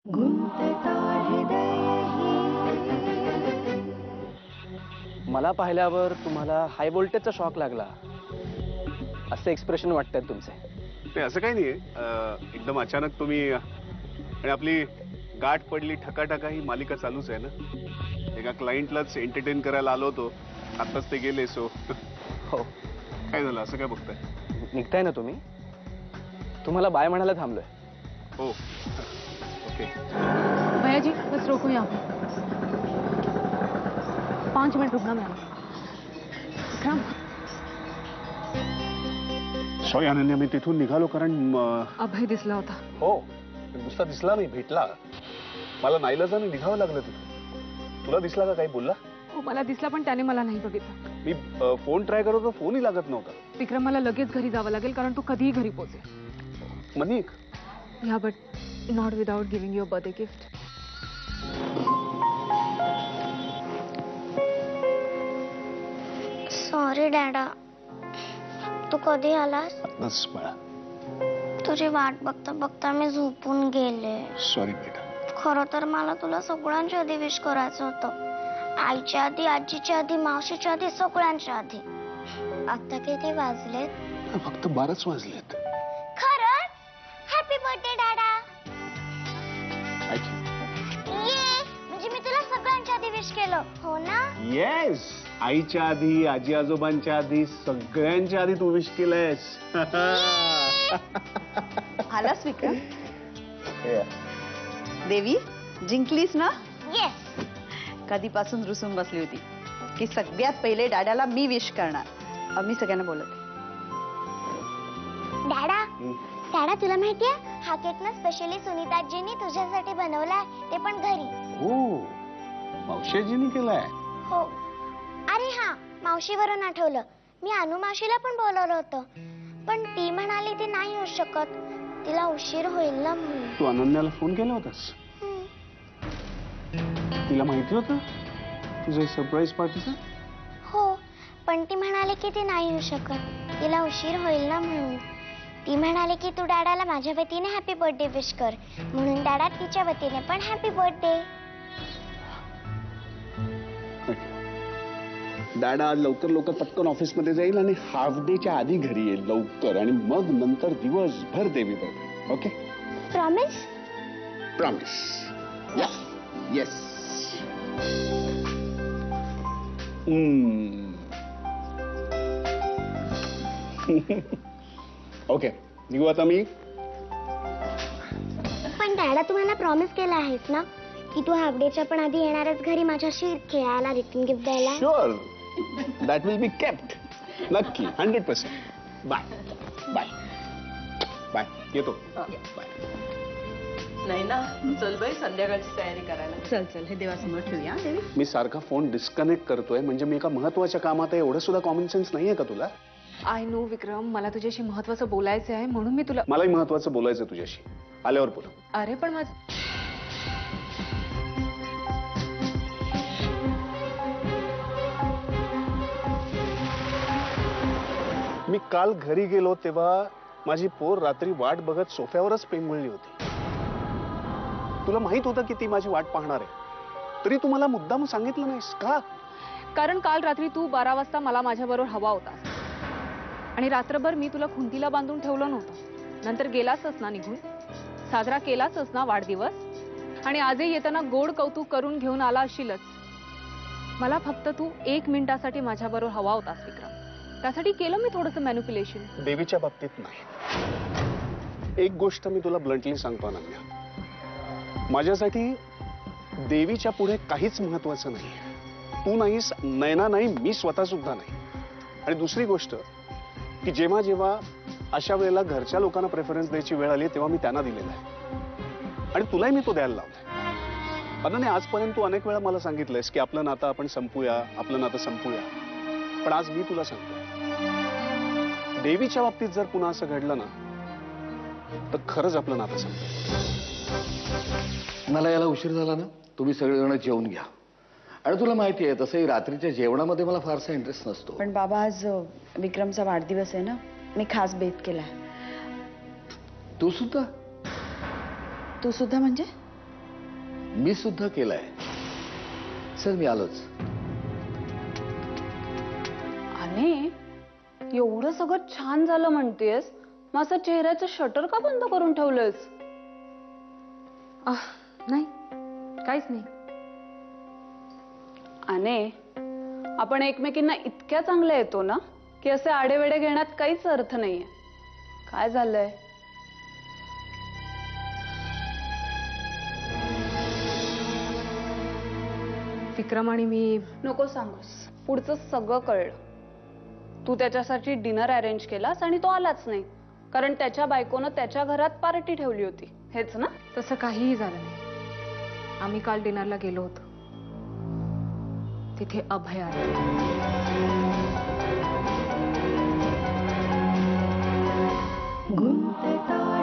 गुंतता हृदय ही. मला पाहिल्यावर तुम्हाला हाय व्होल्टेजचा शॉक लागला असे एक्सप्रेशन वाटतात तुमचे. नाही असं काही नाहीये. एकदम अचानक तुम्ही आणि आपली गाठ पडली ठकाठका ही मालिका चालूच आहे ना. एका क्लायंटलाच एंटरटेन करायला आलो होतो, आताच ते गेले. सो हो. काय झालं, असं काय बघताय? निघताय ना तुम्ही? तुम्हाला बाय म्हणायला थांबलोय. हो ओके. भैया जी बस रोको यहाँ पे. 5 मिनट रुकना मैम. विक्रम सॉरी अनन्या, मी तिथून निघालो कारण अभय दिसला होता. हो नुसता दिसला नाही, भेटला. मला नाईलाजाने निघावं लागलं तिथं. तुला दिसला का, काही बोलला? हो मला दिसला पण त्याने मला नाही बघितलं. मी फोन ट्राय करत होतो, फोनही लागत नव्हता. विक्रम मला लगेच घरी जावं लागेल कारण तू कधीही घरी पोहोचेल. मनिक या but not without giving your birthday gift. Sorry डॅडा, तू कधी आलास? बस बाळा. तुझी वाट बघता बघता मी झोपून गेले. सॉरी बेटा. खरं तर मला तुला सगळ्यांच्या आधी विश करायचं होतं. आईच्या आधी, आजीच्या आधी, मावशीच्या आधी, सगळ्यांच्या आधी. आता किती वाजलेत? फक्त 12च वाजलेत. खरंच? हॅपी बर्थडे डॅडा. ये म्हणजे मी तुला सगळ्यांच्या आधी विश केलं हो ना? येस, आईच्या आधी, आजी आजोबांच्या आधी, सगळ्यांच्या आधी तू विश केलंयस. आलास विक्रम? देवी जिंकलीस ना? येस. कधीपासून रुसून बसली होती की सगळ्यात पहिले डॅडाला मी विश करणार. मी सगळ्यांना बोलते. डॅडा, डॅडा तुला माहितीये हा केक ना स्पेशली सुनीताजींनी तुझ्यासाठी बनवलाय, ते पण घरी. हो, मावशीजींनी केलाय. हो. अरे हा, मावशीवरून आठवलं, मी अनु मावशीला पण बोलवलं होतं, पण ती म्हणाली ती नाही येऊ शकत, तिला उशीर होईल ना म्हणून. तू अनन्याला फोन केला होतास? तिला माहिती होतं तुझं सरप्राईज पार्टीचं? हो, पण ती म्हणाली की ती नाही येऊ शकत, तिला उशीर होईल ना म्हणून. ती म्हणाली की तू डॅडाला माझ्या वतीने हॅपी बर्थडे विश कर, म्हणून डॅडा तिच्या वतीने पण हॅपी बर्थडे. डॅडा आज लवकर पटकन ऑफिसमध्ये जाईल आणि हाफ डेच्या आधी घरी येईल लवकर, आणि मग नंतर दिवसभर देवी बरोबर. Okay? Promise? Promise. Yes. Okay, निघू आता मी. पण डॅडा तुम्हाला प्रॉमिस केला आहेस ना की तू हाफ डेच्या पण आधी येणारच घरी माझ्याशी खेळायला, रिटर्न गिफ्ट द्यायला? Sure, that will be kept. नक्की, 100%. Bye bye bye. येतो. बाय. नाही ना, चल बाई संध्याकाळची तयारी करायला. चल चल हे देवासमोर ठेवूया देवी. मी सारखा फोन डिस्कनेक्ट करतोय म्हणजे मी एका महत्वाच्या कामात आहे, एवढं सुद्धा कॉमन सेन्स नाहीये का तुला? आय नो विक्रम, मला तुझ्याशी महत्वाचं बोलायचं आहे म्हणून मी तुला. मलाही महत्वाचं बोलायचं तुझ्याशी, आल्यावर बोला. अरे पण माझ मी काल घरी गेलो तेव्हा माझी पोर रात्री वाट बघत सोफ्यावरच पेंगुळली होती. तुला माहित होतं की ती माझी वाट पाहणार आहे, तरी तू मला मुद्दाम सांगितलं नाहीस का? कारण काल रात्री तू 12 वाजता मला माझ्याबरोबर हवा होतास आणि रात्रभर मी तुला खुंटीला बांधून ठेवलं नव्हतं. नंतर गेलासच ना निघून, साजरा केलासच ना वाढदिवस, आणि आजही येताना गोड कौतुक करून घेऊन आला असशीलच. मला फक्त तू 1 मिनिटासाठी माझ्याबरोबर हवा होतास विक्रम, त्यासाठी केलं मी थोडंसं मॅनिप्युलेशन. देवीच्या बाबतीत नाही. एक गोष्ट मी तुला ब्लंटली सांगतो अनन्या, माझ्यासाठी देवीच्या पुढे काहीच महत्वाचं नाही. तू नाहीस, नैना नाही, मी स्वतः सुद्धा नाही. आणि दुसरी गोष्ट की जेव्हा जेव्हा अशा वेळेला घरच्या लोकांना प्रेफरन्स द्यायची वेळ आली तेव्हा मी त्यांना दिलेला आहे, आणि तुलाही मी तो द्यायला लावलाय. अनन्या, आजपर्यंत तू अनेक वेळा मला सांगितलंयस की आपलं नातं आपण संपूया, आपलं नातं संपूया, पण आज मी तुला सांगतो, देवीच्या बाबतीत जर पुन्हा असं घडलं ना तर खरंच आपलं नातं संपलं. मला याला उशीर झाला ना, तुम्ही सगळेजण जेवून घ्या. आणि तुला माहिती आहे तसंही रात्रीच्या जेवणामध्ये मला फारसा इंटरेस्ट नसतो. पण बाबा आज विक्रमचा वाढदिवस आहे ना, मी खास बेत केलाय. तू सुद्धा म्हणजे? मी सुद्धा केलाय. चल मी आलोच. आणि एवढं सगळं छान झालं म्हणतेस, माझं चेहऱ्याचं शटर का बंद करून ठेवलंयस? नाही, काहीच नाही. आणि आपण एकमेकींना इतक्या चांगल्या येतो ना की असे आडेवेडे घेण्यात काहीच अर्थ नाहीये. काय झालंय? विक्रम आणि मी नको सांगूस, पुढचं सगळं कळलं. तू त्याच्यासाठी डिनर अरेंज केलास आणि तो आलाच नाही, कारण त्याच्या बायकोनं त्याच्या घरात पार्टी ठेवली होती, हेच ना? तसं काहीही झालं नाही. आम्ही काल डिनरला गेलो होतो. तिथे अभय आला. गुंतता